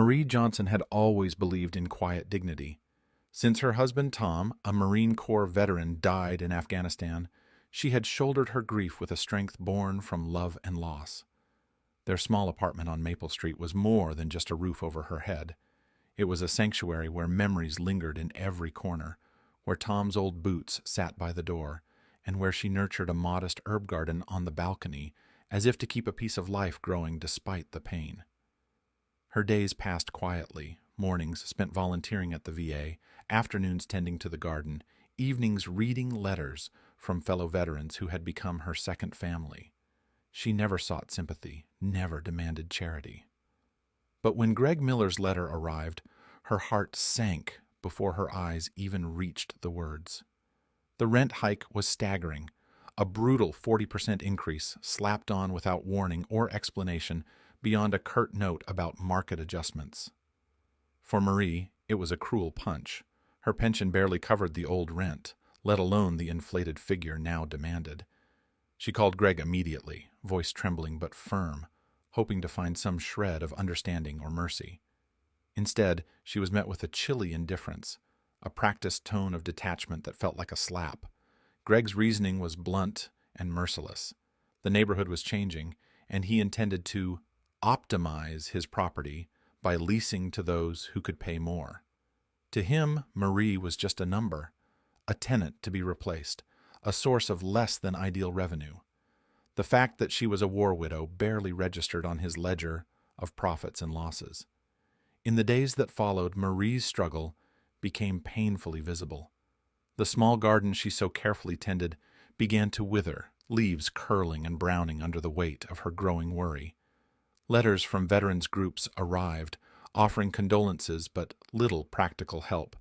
Marie Johnson had always believed in quiet dignity. Since her husband Tom, a Marine Corps veteran, died in Afghanistan, she had shouldered her grief with a strength born from love and loss. Their small apartment on Maple Street was more than just a roof over her head. It was a sanctuary where memories lingered in every corner, where Tom's old boots sat by the door, and where she nurtured a modest herb garden on the balcony, as if to keep a piece of life growing despite the pain. Her days passed quietly, mornings spent volunteering at the VA, afternoons tending to the garden, evenings reading letters from fellow veterans who had become her second family. She never sought sympathy, never demanded charity. But when Greg Miller's letter arrived, her heart sank before her eyes even reached the words. The rent hike was staggering, a brutal 40% increase slapped on without warning or explanation beyond a curt note about market adjustments. For Marie, it was a cruel punch. Her pension barely covered the old rent, let alone the inflated figure now demanded. She called Greg immediately, voice trembling but firm, hoping to find some shred of understanding or mercy. Instead, she was met with a chilly indifference, a practiced tone of detachment that felt like a slap. Greg's reasoning was blunt and merciless. The neighborhood was changing, and he intended to optimize his property by leasing to those who could pay more. To him, Marie was just a number, a tenant to be replaced, a source of less than ideal revenue. The fact that she was a war widow barely registered on his ledger of profits and losses. In the days that followed, Marie's struggle became painfully visible. The small garden she so carefully tended began to wither, leaves curling and browning under the weight of her growing worry. Letters from veterans groups arrived, offering condolences but little practical help.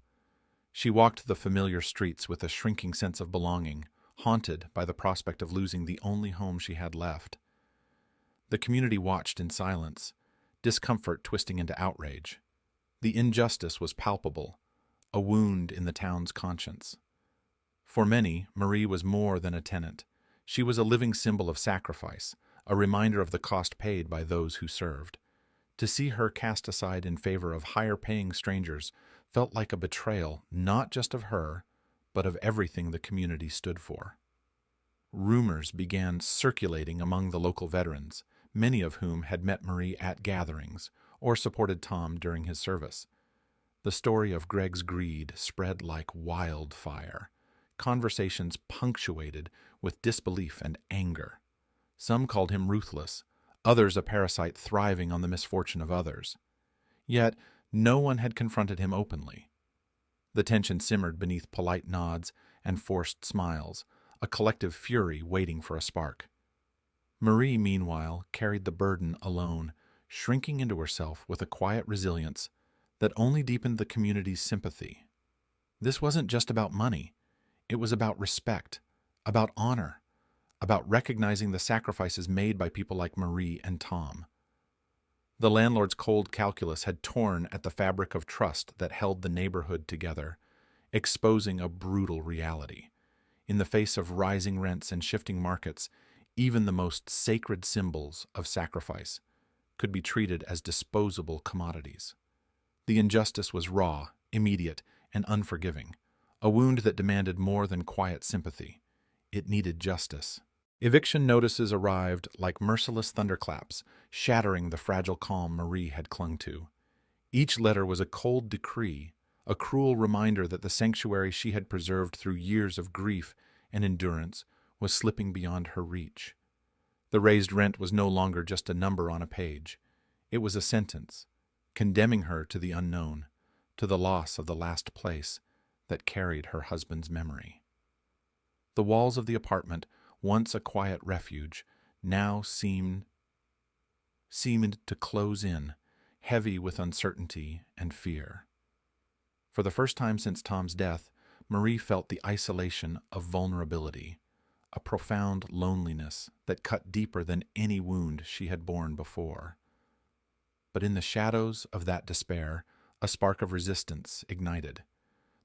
She walked the familiar streets with a shrinking sense of belonging, haunted by the prospect of losing the only home she had left. The community watched in silence, discomfort twisting into outrage. The injustice was palpable, a wound in the town's conscience. For many, Marie was more than a tenant. She was a living symbol of sacrifice, a reminder of the cost paid by those who served. To see her cast aside in favor of higher-paying strangers felt like a betrayal not just of her, but of everything the community stood for. Rumors began circulating among the local veterans, many of whom had met Marie at gatherings or supported Tom during his service. The story of Greg's greed spread like wildfire, conversations punctuated with disbelief and anger. Some called him ruthless, others a parasite thriving on the misfortune of others. Yet no one had confronted him openly. The tension simmered beneath polite nods and forced smiles, a collective fury waiting for a spark. Marie, meanwhile, carried the burden alone, shrinking into herself with a quiet resilience that only deepened the community's sympathy. This wasn't just about money. It was about respect, about honor, about recognizing the sacrifices made by people like Marie and Tom. The landlord's cold calculus had torn at the fabric of trust that held the neighborhood together, exposing a brutal reality. In the face of rising rents and shifting markets, even the most sacred symbols of sacrifice could be treated as disposable commodities. The injustice was raw, immediate, and unforgiving, a wound that demanded more than quiet sympathy. It needed justice. Eviction notices arrived like merciless thunderclaps, shattering the fragile calm Marie had clung to. Each letter was a cold decree, a cruel reminder that the sanctuary she had preserved through years of grief and endurance was slipping beyond her reach. The raised rent was no longer just a number on a page. It was a sentence, condemning her to the unknown, to the loss of the last place that carried her husband's memory. The walls of the apartment, once a quiet refuge, now seemed to close in, heavy with uncertainty and fear. For the first time since Tom's death, Marie felt the isolation of vulnerability, a profound loneliness that cut deeper than any wound she had borne before. But in the shadows of that despair, a spark of resistance ignited.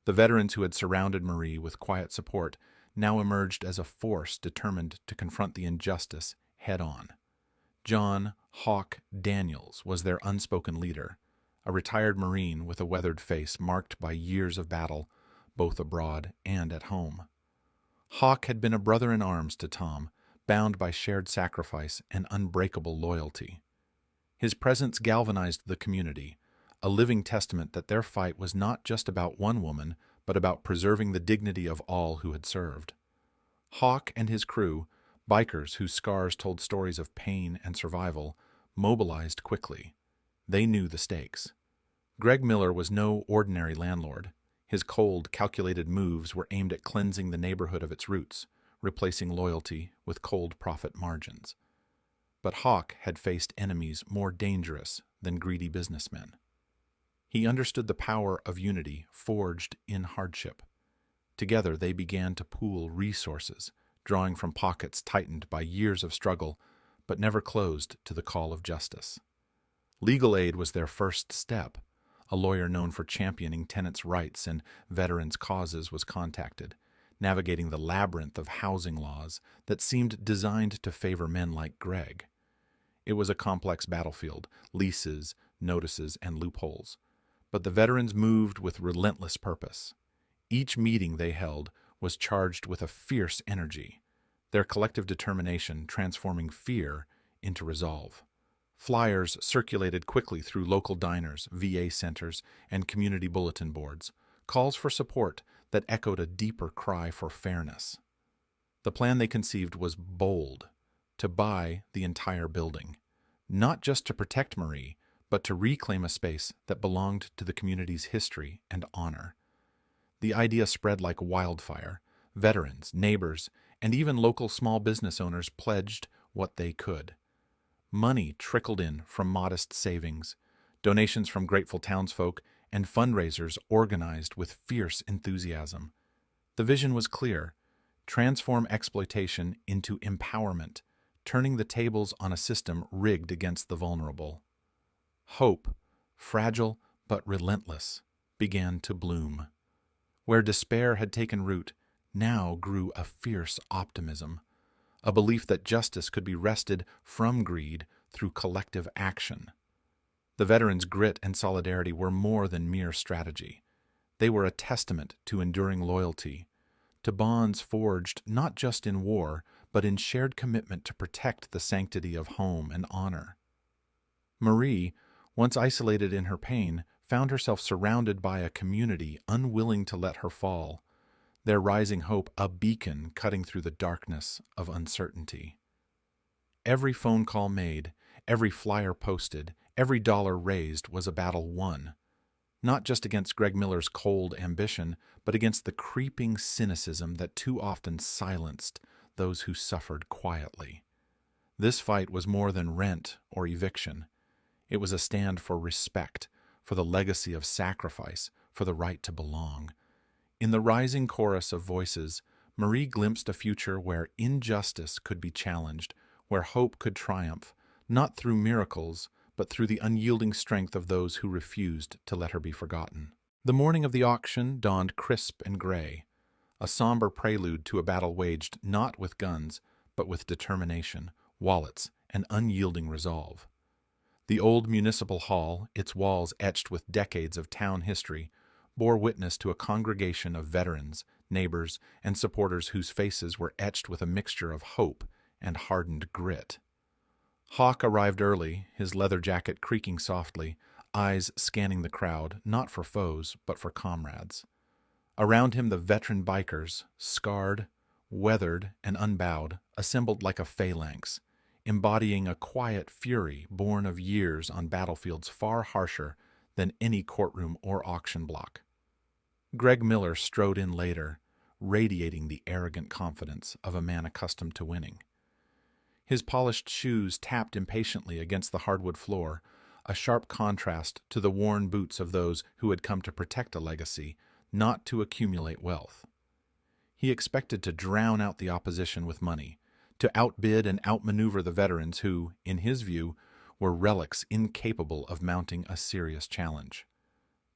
The veterans who had surrounded Marie with quiet support now emerged as a force determined to confront the injustice head-on. John "Hawk" Daniels was their unspoken leader, a retired Marine with a weathered face marked by years of battle, both abroad and at home. Hawk had been a brother-in-arms to Tom, bound by shared sacrifice and unbreakable loyalty. His presence galvanized the community, a living testament that their fight was not just about one woman, but about preserving the dignity of all who had served. Hawk and his crew, bikers whose scars told stories of pain and survival, mobilized quickly. They knew the stakes. Greg Miller was no ordinary landlord. His cold, calculated moves were aimed at cleansing the neighborhood of its roots, replacing loyalty with cold profit margins. But Hawk had faced enemies more dangerous than greedy businessmen. He understood the power of unity forged in hardship. Together they began to pool resources, drawing from pockets tightened by years of struggle, but never closed to the call of justice. Legal aid was their first step. A lawyer known for championing tenants' rights and veterans' causes was contacted, navigating the labyrinth of housing laws that seemed designed to favor men like Greg. It was a complex battlefield, leases, notices, and loopholes. But the veterans moved with relentless purpose. Each meeting they held was charged with a fierce energy, their collective determination transforming fear into resolve. Flyers circulated quickly through local diners, VA centers, and community bulletin boards, calls for support that echoed a deeper cry for fairness. The plan they conceived was bold: to buy the entire building, not just to protect Marie, but to reclaim a space that belonged to the community's history and honor. The idea spread like wildfire. Veterans, neighbors, and even local small business owners pledged what they could. Money trickled in from modest savings, donations from grateful townsfolk, and fundraisers organized with fierce enthusiasm. The vision was clear: transform exploitation into empowerment, turning the tables on a system rigged against the vulnerable. Hope, fragile but relentless, began to bloom. Where despair had taken root, now grew a fierce optimism, a belief that justice could be wrested from greed through collective action. The veterans' grit and solidarity were more than mere strategy. They were a testament to enduring loyalty, to bonds forged not just in war, but in shared commitment to protect the sanctity of home and honor. Marie, once isolated in her pain, found herself surrounded by a community unwilling to let her fall, their rising hope a beacon cutting through the darkness of uncertainty. Every phone call made, every flyer posted, every dollar raised was a battle won, not just against Greg Miller's cold ambition, but against the creeping cynicism that too often silenced those who suffered quietly. This fight was more than rent or eviction. It was a stand for respect, for the legacy of sacrifice, for the right to belong. In the rising chorus of voices, Marie glimpsed a future where injustice could be challenged, where hope could triumph, not through miracles, but through the unyielding strength of those who refused to let her be forgotten. The morning of the auction dawned crisp and gray, a somber prelude to a battle waged not with guns, but with determination, wallets, and unyielding resolve. The old municipal hall, its walls etched with decades of town history, bore witness to a congregation of veterans, neighbors, and supporters whose faces were etched with a mixture of hope and hardened grit. Hawk arrived early, his leather jacket creaking softly, eyes scanning the crowd, not for foes, but for comrades. Around him the veteran bikers, scarred, weathered, and unbowed, assembled like a phalanx, embodying a quiet fury born of years on battlefields far harsher than any courtroom or auction block. Greg Miller strode in later, radiating the arrogant confidence of a man accustomed to winning. His polished shoes tapped impatiently against the hardwood floor, a sharp contrast to the worn boots of those who had come to protect a legacy, not to accumulate wealth. He expected to drown out the opposition with money, to outbid and outmaneuver the veterans who, in his view, were relics incapable of mounting a serious challenge.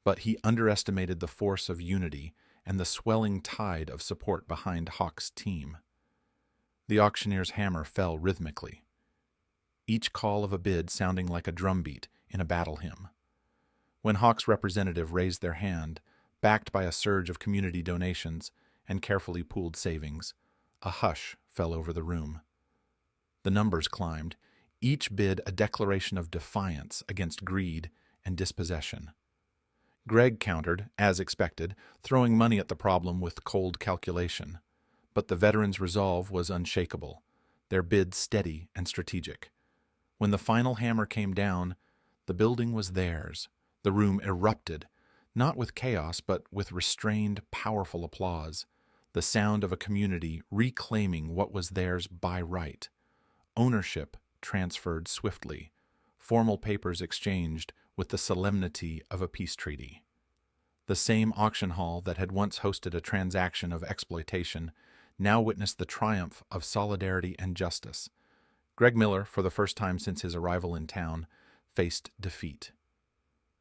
But he underestimated the force of unity and the swelling tide of support behind Hawk's team. The auctioneer's hammer fell rhythmically, each call of a bid sounding like a drumbeat in a battle hymn. When Hawk's representative raised their hand, backed by a surge of community donations and carefully pooled savings, a hush fell over the room. The numbers climbed, each bid a declaration of defiance against greed and dispossession. Greg countered, as expected, throwing money at the problem with cold calculation. But the veterans' resolve was unshakable, their bid steady and strategic. When the final hammer came down, the building was theirs. The room erupted, not with chaos, but with restrained, powerful applause, the sound of a community reclaiming what was theirs by right. Ownership transferred swiftly, formal papers exchanged with the solemnity of a peace treaty. The same auction hall that had once hosted a transaction of exploitation now witnessed the triumph of solidarity and justice. Greg Miller, for the first time since his arrival in town, faced defeat.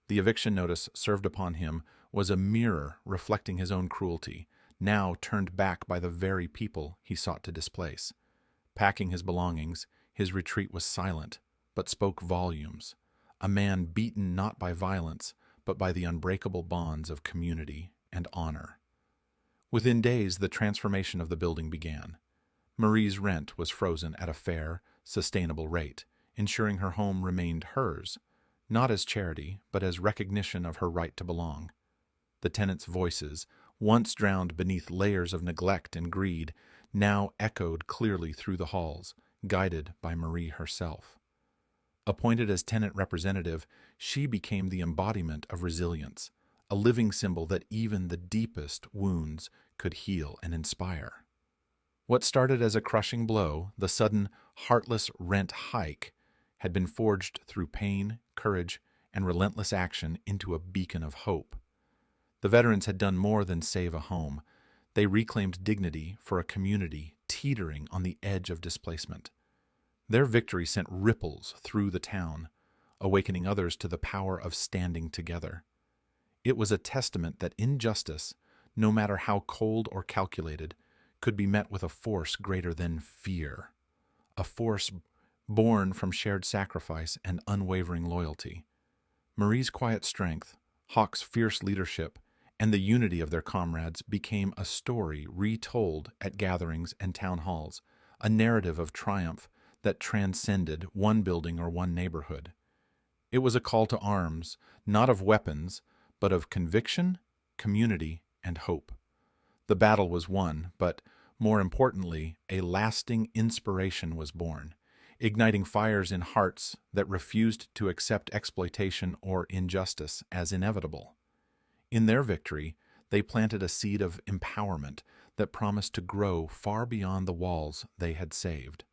The eviction notice served upon him was a mirror reflecting his own cruelty, now turned back by the very people he sought to displace. Packing his belongings, his retreat was silent, but spoke volumes. A man beaten not by violence, but by the unbreakable bonds of community and honor. Within days, the transformation of the building began. Marie's rent was frozen at a fair, sustainable rate, ensuring her home remained hers, not as charity, but as recognition of her right to belong. The tenants' voices, once drowned beneath layers of neglect and greed, now echoed clearly through the halls, guided by Marie herself. Appointed as tenant representative, she became the embodiment of resilience, a living symbol that even the deepest wounds could heal and inspire. What started as a crushing blow, the sudden, heartless rent hike, had been forged through pain, courage, and relentless action into a beacon of hope. The veterans had done more than save a home. They reclaimed dignity for a community teetering on the edge of displacement. Their victory sent ripples through the town, awakening others to the power of standing together. It was a testament that injustice, no matter how cold or calculated, could be met with a force greater than fear, a force born from shared sacrifice and unwavering loyalty. Marie's quiet strength, Hawk's fierce leadership, and the unity of their comrades became a story retold at gatherings and town halls, a narrative of triumph that transcended one building or one neighborhood. It was a call to arms, not of weapons, but of conviction, community, and hope. The battle was won, but more importantly, a lasting inspiration was born, igniting fires in hearts that refused to accept exploitation or injustice as inevitable. In their victory, they planted a seed of empowerment that promised to grow far beyond the walls they had saved.